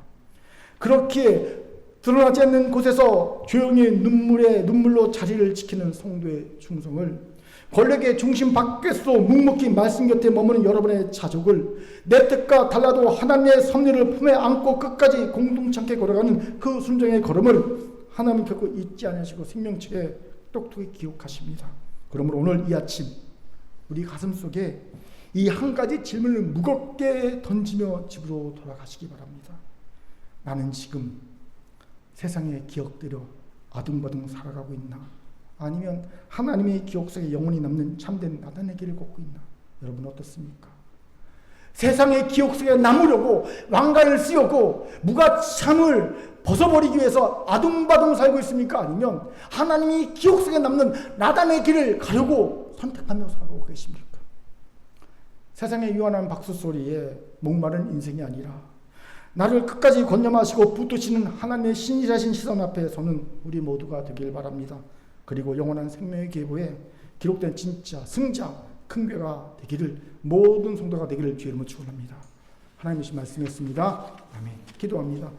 그렇게 드러나지 않는 곳에서 조용히 눈물로 자리를 지키는 성도의 충성을 권력의 중심 밖에서 묵묵히 말씀 곁에 머무는 여러분의 자족을 내 뜻과 달라도 하나님의 섭리를 품에 안고 끝까지 공동참게 걸어가는 그 순종의 걸음을 하나님 결코 잊지 않으시고 생명책에 똑똑히 기억하십니다. 그러므로 오늘 이 아침 우리 가슴 속에 이 한 가지 질문을 무겁게 던지며 집으로 돌아가시기 바랍니다. 나는 지금 세상의 기억대로 아둥바둥 살아가고 있나? 아니면 하나님의 기억 속에 영원히 남는 참된 나단의 길을 걷고 있나? 여러분 어떻습니까? 세상의 기억 속에 남으려고 왕관을 씌우고 무가참을 벗어버리기 위해서 아둥바둥 살고 있습니까? 아니면 하나님이 기억 속에 남는 나단의 길을 가려고 선택하며 살고 계십니까? 세상의 유한한 박수소리에 목마른 인생이 아니라 나를 끝까지 권념하시고 붙드시는 하나님의 신실하신 시선 앞에 서는 우리 모두가 되길 바랍니다. 그리고 영원한 생명의 계보에 기록된 진짜 승자 큰 교회가 되기를 모든 성도가 되기를 주의 이름으로 축원합니다. 하나님의 말씀이었습니다. 아멘. 기도합니다.